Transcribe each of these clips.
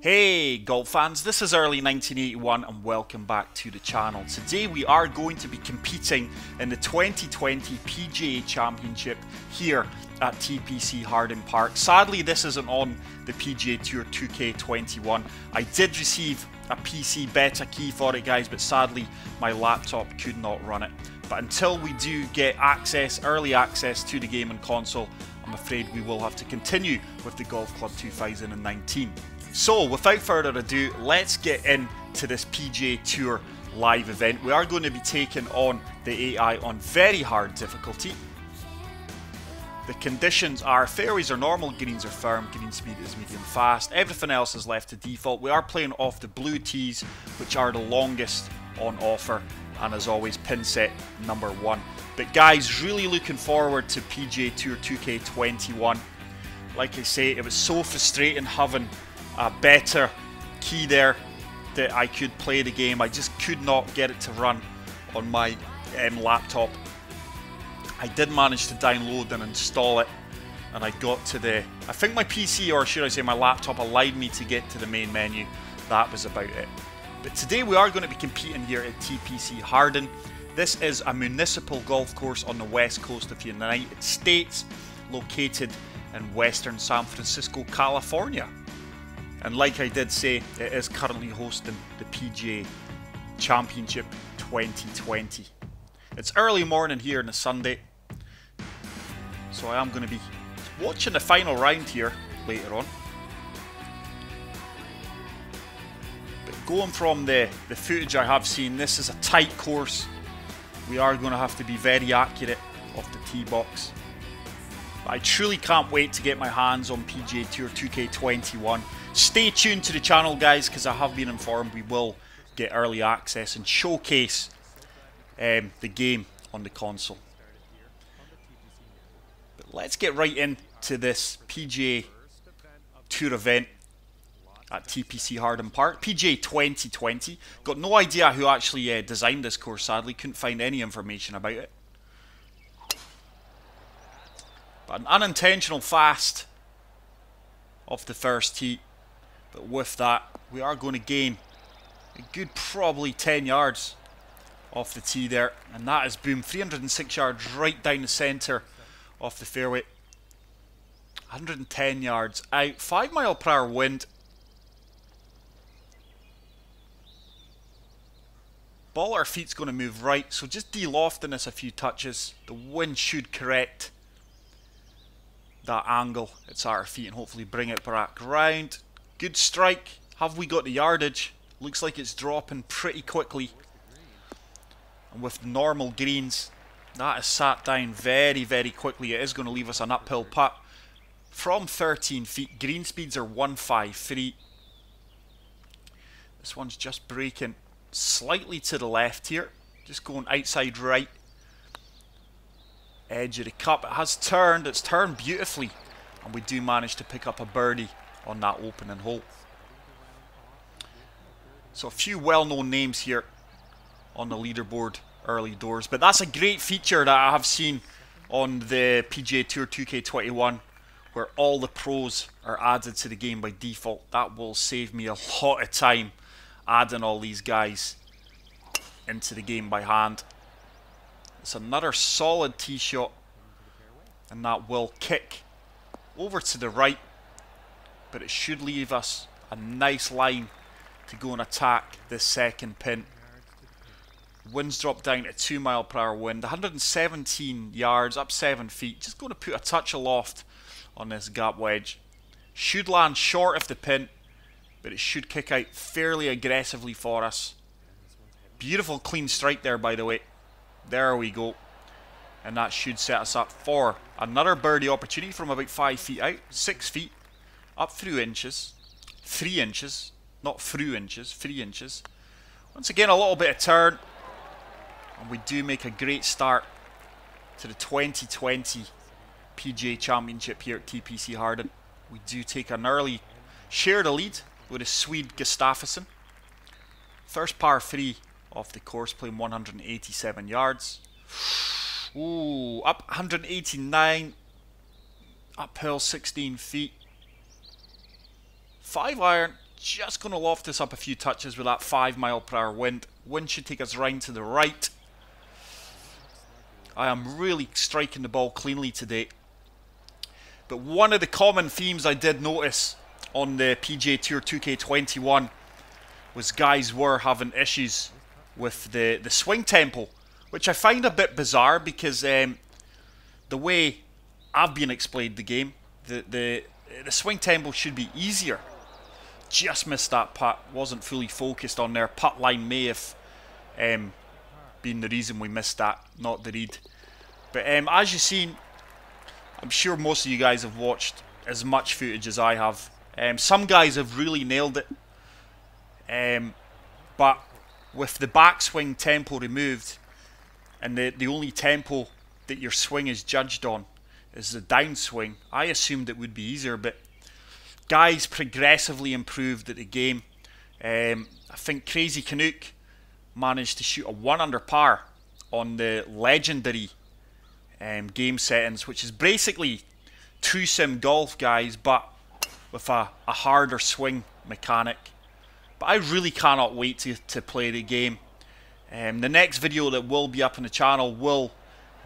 Hey golf fans, this is early 1981 and welcome back to the channel. Today we are going to be competing in the 2020 PGA Championship here at TPC Harding Park. Sadly this isn't on the PGA Tour 2K21. I did receive a PC beta key for it guys, but sadly my laptop could not run it. But until we do get early access to the game and console, I'm afraid we will have to continue with the Golf Club 2019. So without further ado, let's get into this PGA Tour live event. We are going to be taking on the AI on very hard difficulty. The conditions are fairways are normal, greens are firm, green speed is medium fast, everything else is left to default. We are playing off the blue tees, which are the longest on offer, and as always pin set number 1. But guys, really looking forward to PGA Tour 2K21. Like I say, it was so frustrating having a better key there that I could play the game. I just could not get it to run on my laptop. I did manage to download and install it, and I got to I think my PC, or should I say my laptop, allowed me to get to the main menu. That was about it. But today we are going to be competing here at TPC Harding. This is a municipal golf course on the west coast of the United States, located in western San Francisco, California. And like I did say, it is currently hosting the PGA Championship 2020. It's early morning here on a Sunday, so I am going to be watching the final round here later on. But going from the footage I have seen, this is a tight course. We are going to have to be very accurate off the tee box. But I truly can't wait to get my hands on PGA Tour 2K21. Stay tuned to the channel guys, because I have been informed we will get early access and showcase the game on the console. But let's get right into this PGA Tour event at TPC Harding Park. PGA 2020. Got no idea who actually designed this course, sadly. Couldn't find any information about it. But an unintentional fast off the first tee. But with that, we are going to gain a good probably 10 yards off the tee there. And that is boom, 306 yards right down the centre off the fairway. 110 yards out, 5 mile per hour wind. Ball at our feet's going to move right, so just de-lofting this a few touches. The wind should correct that angle. It's at our feet and hopefully bring it back round. Good strike. Have we got the yardage? Looks like it's dropping pretty quickly. And with normal greens, that is sat down very, very quickly. It is going to leave us an uphill putt from 13 feet. Green speeds are 153. This one's just breaking slightly to the left here. Just going outside right. Edge of the cup. It has turned. It's turned beautifully. And we do manage to pick up a birdie on that opening hole. So a few well-known names here on the leaderboard early doors, but that's a great feature that I have seen on the PGA Tour 2K21, where all the pros are added to the game by default. That will save me a lot of time adding all these guys into the game by hand. It's another solid tee shot, and that will kick over to the right. But it should leave us a nice line to go and attack this second pin. Winds drop down to 2 mile per hour wind. 117 yards, up 7 feet. Just going to put a touch aloft on this gap wedge. Should land short of the pin, but it should kick out fairly aggressively for us. Beautiful clean strike there, by the way. There we go. And that should set us up for another birdie opportunity from about 5 feet out. 6 feet. Up through inches, 3 inches, not through inches, 3 inches. Once again, a little bit of turn, and we do make a great start to the 2020 PGA Championship here at TPC Harding. We do take an early share the lead with a Swede Gustafsson. First par 3 off the course, playing 187 yards. Ooh, up 189, uphill 16 feet. 5 iron, just going to loft this up a few touches with that 5-mile-per-hour wind. Wind should take us round to the right. I am really striking the ball cleanly today. But one of the common themes I did notice on the PGA Tour 2K21 was guys were having issues with the swing tempo, which I find a bit bizarre because the way I've been explained the game, the swing tempo should be easier. Just missed that putt, wasn't fully focused on there. Putt line may have been the reason we missed that, not the read. But as you've seen, I'm sure most of you guys have watched as much footage as I have. Some guys have really nailed it. But with the backswing tempo removed, and the only tempo that your swing is judged on is the downswing, I assumed it would be easier, but guys progressively improved at the game. I think Crazy Canuck managed to shoot a 1 under par on the legendary game settings, which is basically true sim golf, guys, but with a harder swing mechanic. But I really cannot wait to play the game. The next video that will be up on the channel will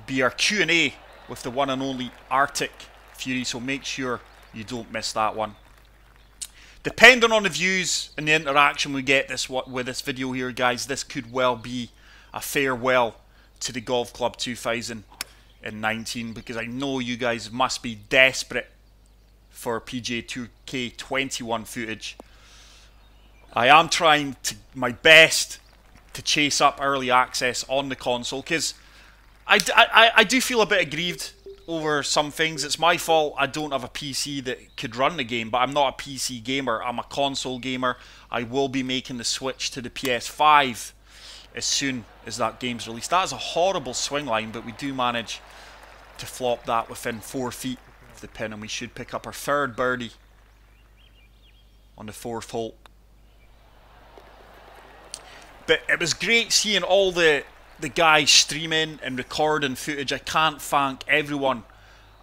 be our Q&A with the one and only Arctic Fury, so make sure you don't miss that one. Depending on the views and the interaction we get with this video here, guys, this could well be a farewell to the Golf Club 2019, because I know you guys must be desperate for PGA 2K21 footage. I am trying my best to chase up early access on the console, because I do feel a bit aggrieved over some things. It's my fault I don't have a PC that could run the game, but I'm not a PC gamer, I'm a console gamer. I will be making the switch to the PS5 as soon as that game's released. That is a horrible swing line, but we do manage to flop that within 4 feet of the pin, and we should pick up our third birdie on the 4th hole. But it was great seeing all the guys streaming and recording footage. I can't thank everyone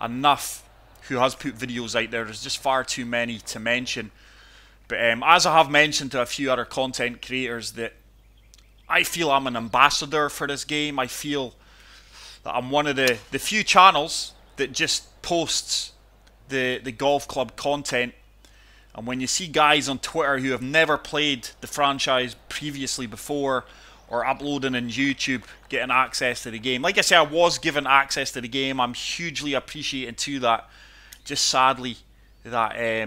enough who has put videos out there. There's just far too many to mention. But as I have mentioned to a few other content creators, that I feel I'm an ambassador for this game. I feel that I'm one of the few channels that just posts the golf club content. And when you see guys on Twitter who have never played the franchise previously before, or uploading on YouTube, getting access to the game. Like I say, I was given access to the game. I'm hugely appreciated to that. Just sadly that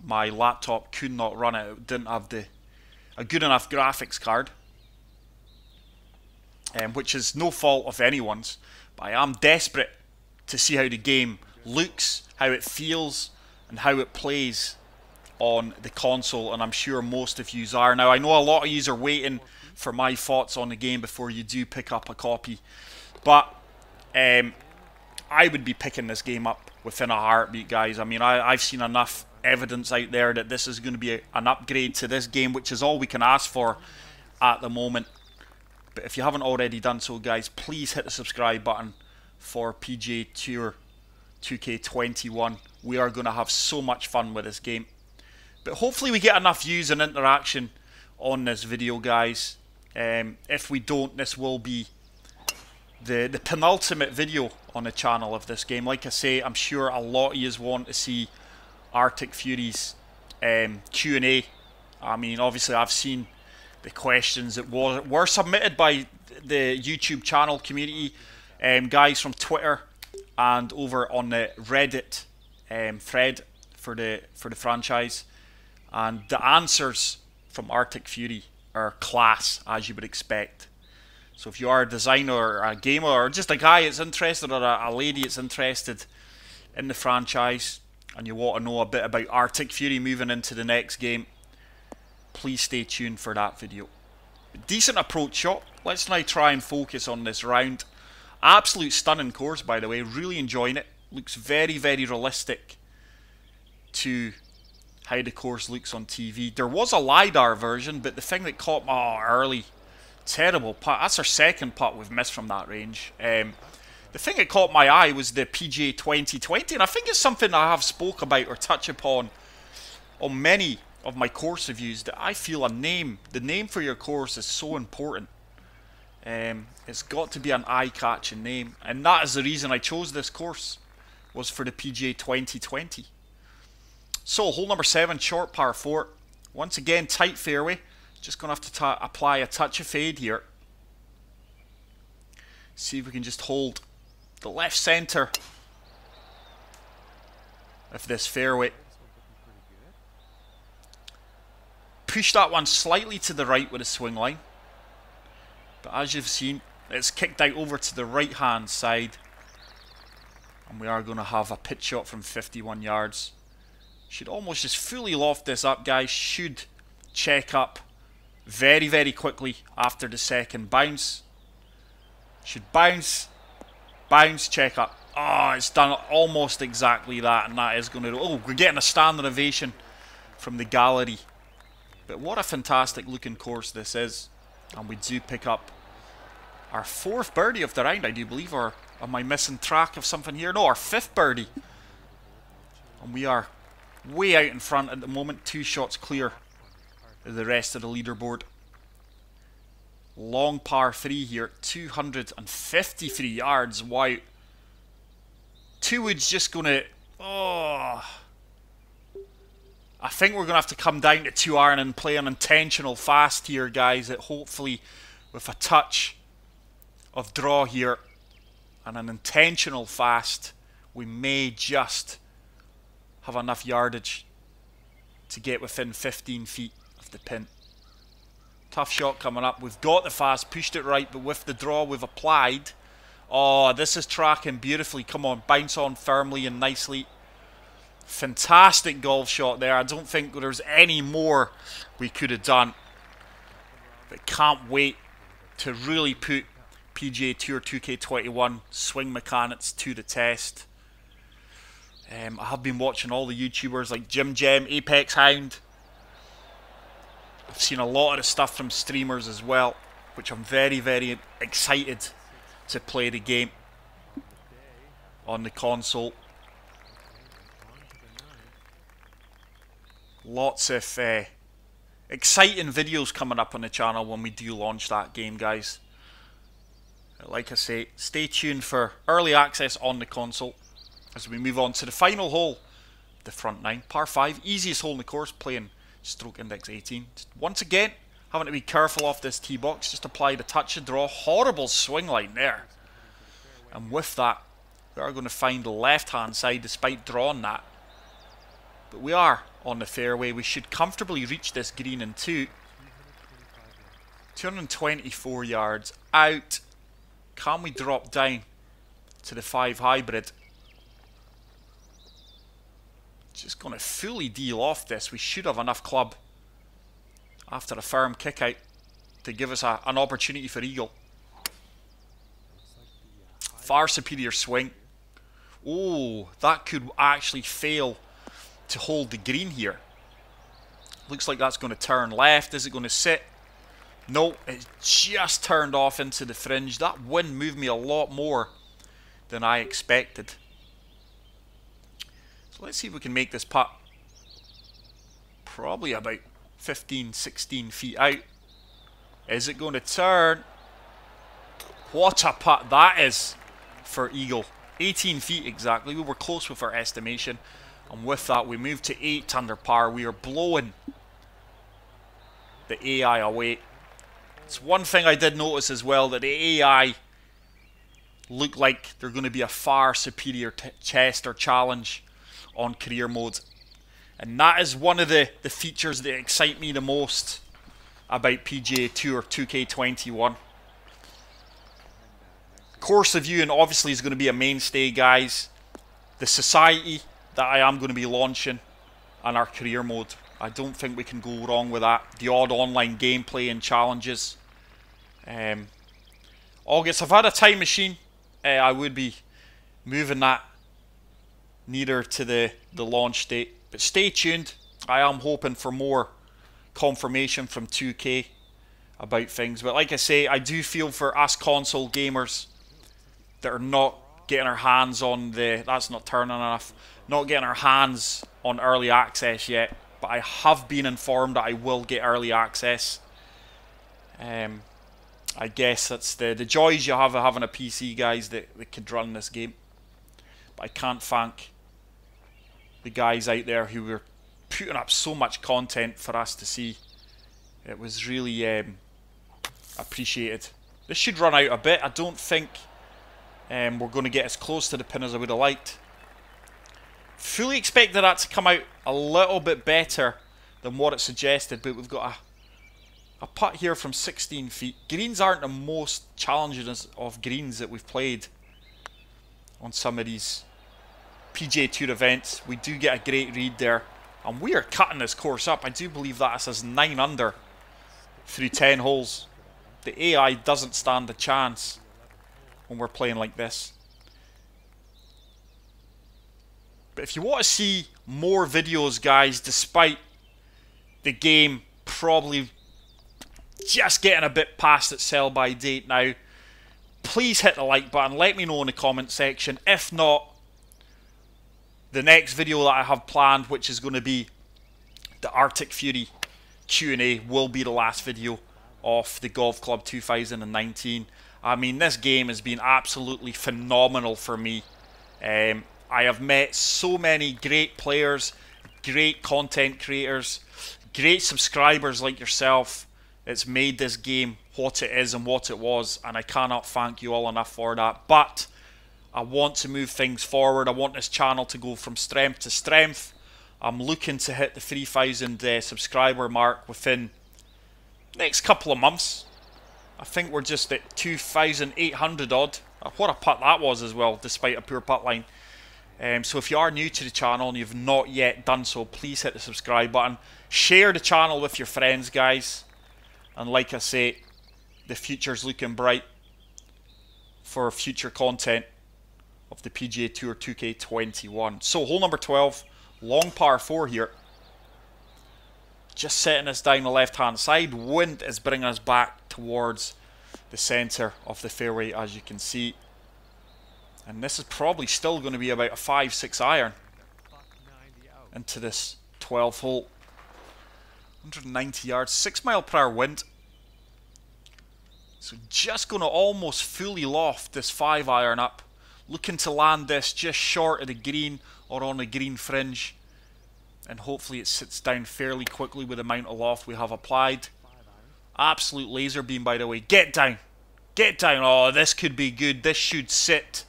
my laptop could not run it. It didn't have a good enough graphics card, which is no fault of anyone's. But I am desperate to see how the game looks, how it feels, and how it plays on the console, and I'm sure most of you are. Now, I know a lot of you are waiting for my thoughts on the game before you do pick up a copy, but I would be picking this game up within a heartbeat, guys. I mean, I've seen enough evidence out there that this is going to be an upgrade to this game, which is all we can ask for at the moment. But if you haven't already done so, guys, please hit the subscribe button for PGA Tour 2K21. We are going to have so much fun with this game. But hopefully we get enough views and interaction on this video, guys. If we don't, this will be the penultimate video on the channel of this game. Like I say, I'm sure a lot of you want to see Arctic Fury's Q&A. I mean, obviously I've seen the questions that were submitted by the YouTube channel community, guys from Twitter and over on the Reddit thread for the franchise. And the answers from Arctic Fury are class, as you would expect. So if you are a designer or a gamer, or just a guy that's interested, or a lady that's interested in the franchise, and you want to know a bit about Arctic Fury moving into the next game, please stay tuned for that video. Decent approach shot. Let's now try and focus on this round. Absolute stunning course, by the way. Really enjoying it. Looks very, very realistic to how the course looks on TV. There was a LiDAR version, but the thing that caught my early, terrible putt. That's our second putt we've missed from that range. The thing that caught my eye was the PGA 2020, and I think it's something I have spoke about or touch upon on many of my course reviews that I feel the name for your course is so important. It's got to be an eye-catching name, and that is the reason I chose this course, was for the PGA 2020. So hole number 7, short par 4. Once again, tight fairway. Just going to have to apply a touch of fade here. See if we can just hold the left centre of this fairway. Push that one slightly to the right with a swing line. But as you've seen, it's kicked out over to the right hand side. And we are going to have a pitch shot from 51 yards. Should almost just fully loft this up, guys. Should check up very, very quickly after the second bounce. Should bounce, bounce, check up. Oh, it's done almost exactly that, and that is going to... Oh, we're getting a standing ovation from the gallery. But what a fantastic looking course this is. And we do pick up our 4th birdie of the round, I do believe. Or am I missing track of something here? No, our 5th birdie. And we are way out in front at the moment. 2 shots clear of the rest of the leaderboard. Long par 3 here, 253 yards. Wow. 2 wood's just going to... Oh... I think we're going to have to come down to 2 iron and play an intentional fast here, guys. That hopefully, with a touch of draw here and an intentional fast, we may just have enough yardage to get within 15 feet of the pin. Tough shot coming up. We've got the fast, pushed it right, but with the draw we've applied. Oh, this is tracking beautifully. Come on, bounce on firmly and nicely. Fantastic golf shot there. I don't think there's any more we could have done. But can't wait to really put PGA Tour 2K21 swing mechanics to the test. I have been watching all the YouTubers like Jim Gem, Apex Hound. I've seen a lot of the stuff from streamers as well, which I'm very, very excited to play the game on the console. Lots of exciting videos coming up on the channel when we do launch that game, guys. Like I say, stay tuned for early access on the console as we move on to the final hole, the front 9, par 5, easiest hole in the course, playing stroke index 18. Once again, having to be careful off this tee box, just applied a touch of draw, horrible swing line there. And with that, we are going to find the left hand side despite drawing that. But we are on the fairway. We should comfortably reach this green in 2. 224 yards out. Can we drop down to the 5 hybrid? Just going to fully deal off this. We should have enough club after a firm kick out to give us an opportunity for eagle. Far superior swing. Oh, that could actually fail to hold the green here. Looks like that's going to turn left. Is it going to sit? No, it just turned off into the fringe. That wind moved me a lot more than I expected. So let's see if we can make this putt. Probably about 15, 16 feet out. Is it going to turn? What a putt that is for eagle. 18 feet exactly. We were close with our estimation. And with that, we moved to 8 under par. We are blowing the AI away. It's one thing I did notice as well, that the AI look like they're going to be a far superior test or challenge on career mode. And that is one of the features that excite me the most about PGA Tour 2K21. Course reviewing obviously is going to be a mainstay, guys. The society that I am going to be launching and our career mode. I don't think we can go wrong with that. The odd online gameplay and challenges. August, if I had a time machine, I would be moving that nearer to the launch date. But stay tuned. I am hoping for more confirmation from 2K about things. But like I say, I do feel for us console gamers that are not getting our hands on the... That's not turning enough. Not getting our hands on early access yet. but I have been informed that I will get early access. I guess that's the joys you have of having a PC, guys, that could run this game. But I can't thank the guys out there who were putting up so much content for us to see. It was really appreciated. This should run out a bit. I don't think we're going to get as close to the pin as I would have liked. Fully expected that to come out a little bit better than what it suggested, but we've got a putt here from 16 feet. Greens aren't the most challenging of greens that we've played on some of these PGA Tour events. We do get a great read there, and we are cutting this course up. I do believe that says 9 under through 10 holes. The AI doesn't stand a chance when we're playing like this. But if you want to see more videos, guys, despite the game probably just getting a bit past its sell-by date now, please hit the like button. Let me know in the comment section. If not, the next video that I have planned, which is going to be the Arctic Fury Q&A, will be the last video of the Golf Club 2019. I mean, this game has been absolutely phenomenal for me. I have met so many great players, great content creators, great subscribers like yourself. It's made this game what it is and what it was, and I cannot thank you all enough for that. But I want to move things forward. I want this channel to go from strength to strength. I'm looking to hit the 3,000 subscriber mark within the next couple of months. I think we're just at 2,800 odd. What a putt that was as well, despite a poor putt line. So if you are new to the channel and you've not yet done so, please hit the subscribe button. Share the channel with your friends, guys. And like I say, the future's looking bright for future content of the PGA Tour 2K21. So hole number 12, long par 4 here. Just setting us down the left-hand side. Wind is bringing us back towards the centre of the fairway, as you can see. And this is probably still going to be about a 5-6 iron into this 12th hole. 190 yards, 6 mile per hour wind. So just going to almost fully loft this 5 iron up. Looking to land this just short of the green or on the green fringe. And hopefully it sits down fairly quickly with the amount of loft we have applied. Absolute laser beam, by the way. Get down. Get down. Oh, this could be good. This should sit.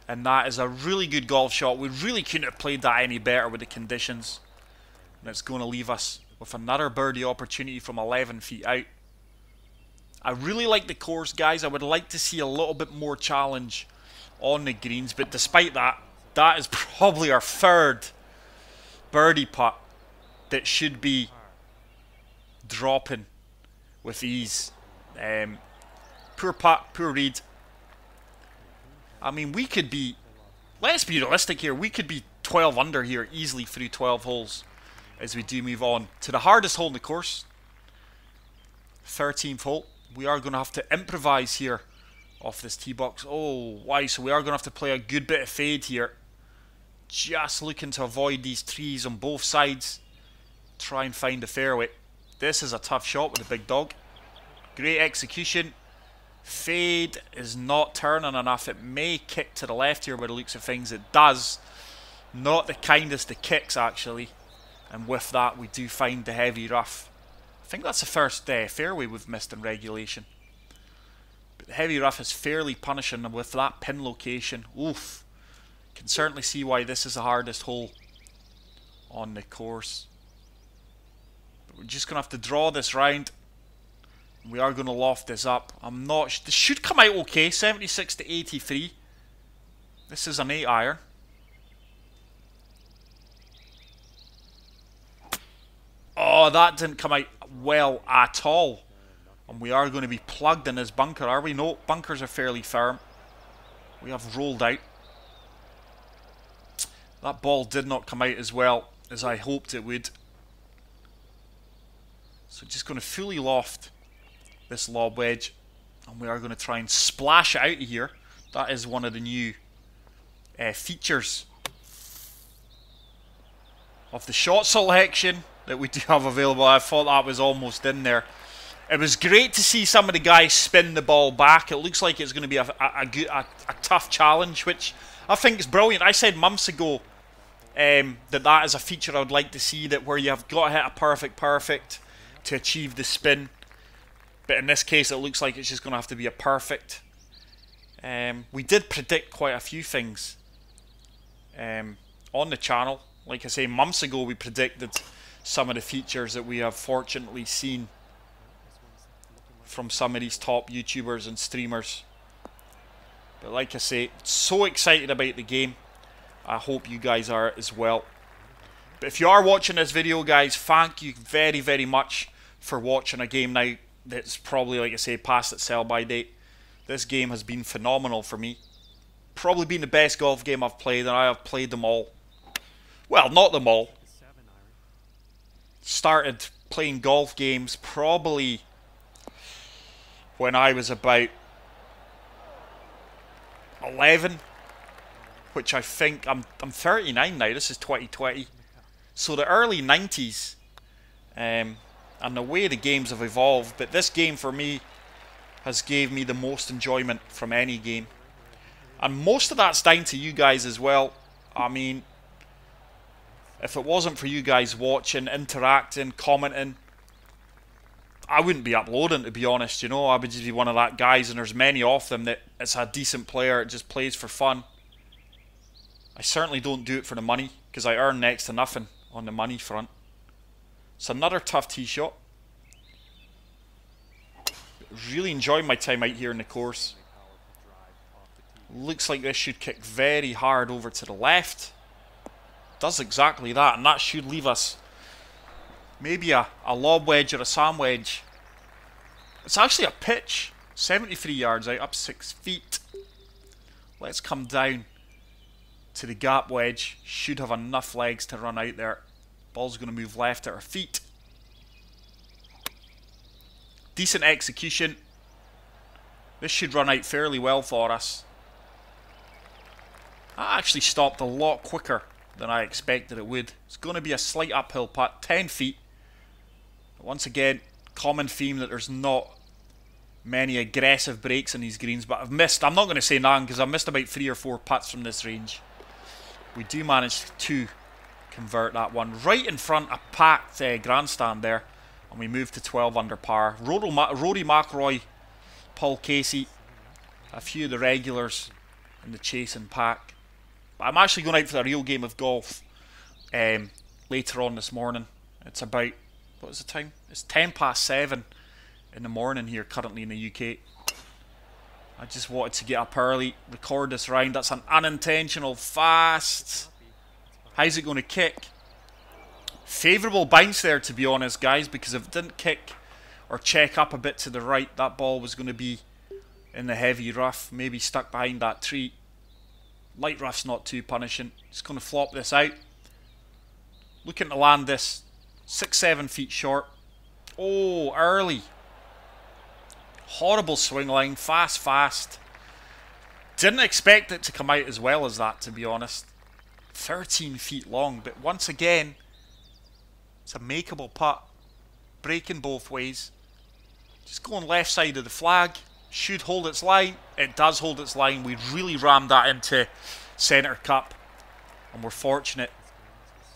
And that is a really good golf shot. We really couldn't have played that any better with the conditions. And it's going to leave us with another birdie opportunity from 11 feet out. I really like the course, guys. I would like to see a little bit more challenge on the greens. But despite that, that is probably our third birdie putt that should be dropping with ease. Poor putt, poor read. I mean, we could be, let's be realistic here, we could be 12 under here easily through 12 holes as we do move on to the hardest hole in the course. 13th hole. We are going to have to improvise here off this tee box. Oh, wow, so we are going to have to play a good bit of fade here. Just looking to avoid these trees on both sides. Try and find the fairway. This is a tough shot with the big dog. Great execution. Fade is not turning enough. It may kick to the left here by the looks of things. It does. Not the kindest of kicks, actually. And with that, we do find the heavy rough. I think that's the first fairway we've missed in regulation. But the heavy rough is fairly punishing, and with that pin location, oof. Can certainly see why this is the hardest hole on the course. But we're just going to have to draw this round. We are going to loft this up. I'm not... This should come out okay. 76 to 83. This is an 8 iron. Oh, that didn't come out well at all. And we are going to be plugged in this bunker, are we? No, bunkers are fairly firm. We have rolled out. That ball did not come out as well as I hoped it would. So just going to fully loft this lob wedge. And we are going to try and splash it out of here. That is one of the new features of the shot selection that we do have available. I thought that was almost in there. It was great to see some of the guys spin the ball back. It looks like it's going to be a tough challenge, which I think is brilliant. I said months ago that is a feature I would like to see, that where you have got to hit a perfect to achieve the spin. But in this case, it looks like it's just going to have to be a perfect. We did predict quite a few things on the channel. Like I say, months ago we predicted some of the features that we have fortunately seen from some of these top YouTubers and streamers. But like I say, so excited about the game. I hope you guys are as well. But if you are watching this video, guys, thank you very, very much for watching a game now that's probably, like I say, past its sell-by date. This game has been phenomenal for me. Probably been the best golf game I've played, and I have played them all. Well, not them all. Started playing golf games probably when I was about 11, which I think I'm 39 now. This is 2020, so the early 90s, and the way the games have evolved. But this game for me has gave me the most enjoyment from any game, and most of that's down to you guys as well. I mean, if it wasn't for you guys watching, interacting, commenting, I wouldn't be uploading, to be honest. You know, I would just be one of that guys, and there's many of them that it's a decent player, it just plays for fun. I certainly don't do it for the money, because I earn next to nothing on the money front. It's another tough tee shot. Really enjoying my time out here in the course. Looks like this should kick very hard over to the left. Does exactly that, and that should leave us maybe a lob wedge or a sand wedge. It's actually a pitch. 73 yards out, up 6 feet. Let's come down to the gap wedge. Should have enough legs to run out there. Ball's going to move left at our feet. Decent execution. This should run out fairly well for us. That actually stopped a lot quicker than I expected it would. It's going to be a slight uphill putt, 10 feet. Once again, common theme that there's not many aggressive breaks in these greens, but I've missed, I'm not going to say none, because I've missed about 3 or 4 putts from this range. We do manage to convert that one. Right in front, a packed grandstand there, and we move to 12 under par. Rory McIlroy, Paul Casey, a few of the regulars in the chasing pack. But I'm actually going out for a real game of golf later on this morning. It's about, what is the time? It's 10 past 7 in the morning here currently in the UK. I just wanted to get up early, record this round. That's an unintentional fast. How's it going to kick? Favourable bounce there, to be honest, guys, because if it didn't kick or check up a bit to the right, that ball was going to be in the heavy rough, maybe stuck behind that tree. Light rough's not too punishing. Just going to flop this out. Looking to land this 6-7 feet short. Oh, early. Horrible swing line. Fast. Didn't expect it to come out as well as that, to be honest. 13 feet long. But once again, it's a makeable putt. Breaking both ways. Just going left side of the flag. Should hold its line. It does hold its line. We really rammed that into centre cup, and we're fortunate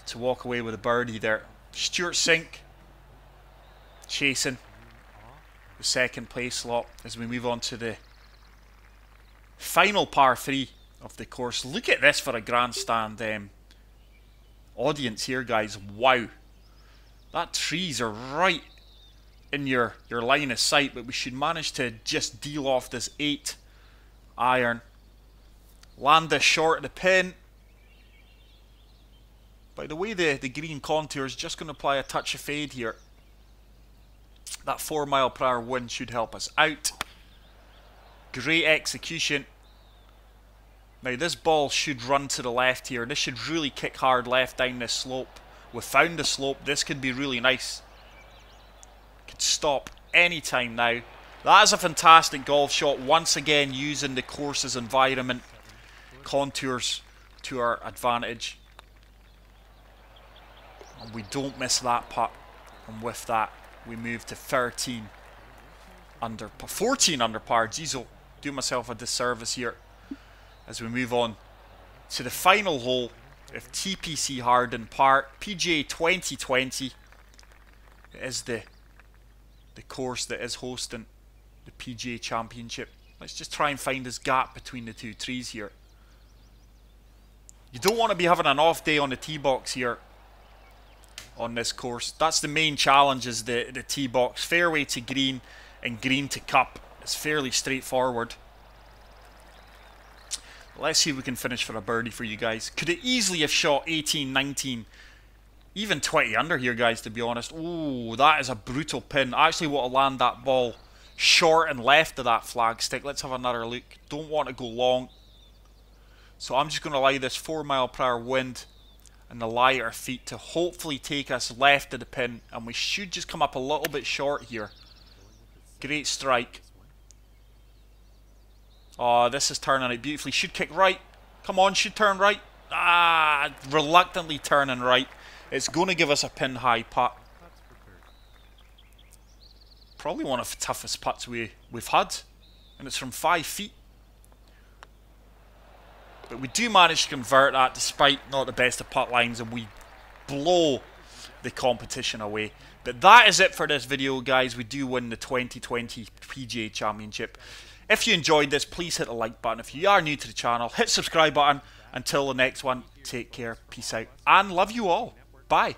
to walk away with a birdie there. Stuart Sink chasing the second place slot as we move on to the final par 3 of the course. Look at this for a grandstand audience here, guys. Wow, that trees are right in your line of sight, but we should manage to just deal off this 8 iron. Land this short of the pin. By the way, the green contour is just going to apply a touch of fade here. That 4 mile per hour wind should help us out. Great execution. Now this ball should run to the left here. This should really kick hard left down this slope. We found the slope. This could be really nice. Could stop anytime now. That is a fantastic golf shot. Once again, using the course's environment contours to our advantage. And we don't miss that putt. And with that, we move to 14 under par. Geez, I'll do myself a disservice here as we move on to the final hole of TPC Hardin Park, PGA 2020. It is the course that is hosting the PGA Championship. Let's just try and find this gap between the two trees here. You don't want to be having an off day on the tee box here on this course. That's the main challenge, is the tee box. Fairway to green and green to cup. It's fairly straightforward. Let's see if we can finish for a birdie for you guys. Could have easily have shot 18, 19, even 20 under here, guys, to be honest. Oh, that is a brutal pin. I actually want to land that ball short and left of that flag stick. Let's have another look. Don't want to go long. So I'm just going to allow this 4-mile-per-hour wind and the lighter feet to hopefully take us left of the pin. And we should just come up a little bit short here. Great strike. Oh, this is turning out beautifully. Should kick right. Come on, should turn right. Ah, reluctantly turning right. It's going to give us a pin high putt. Probably one of the toughest putts we've had. And it's from 5 feet. But we do manage to convert that despite not the best of putt lines. And we blow the competition away. But that is it for this video, guys. We do win the 2020 PGA Championship. If you enjoyed this, please hit the like button. If you are new to the channel, hit subscribe button. Until the next one, take care, peace out, and love you all. Bye.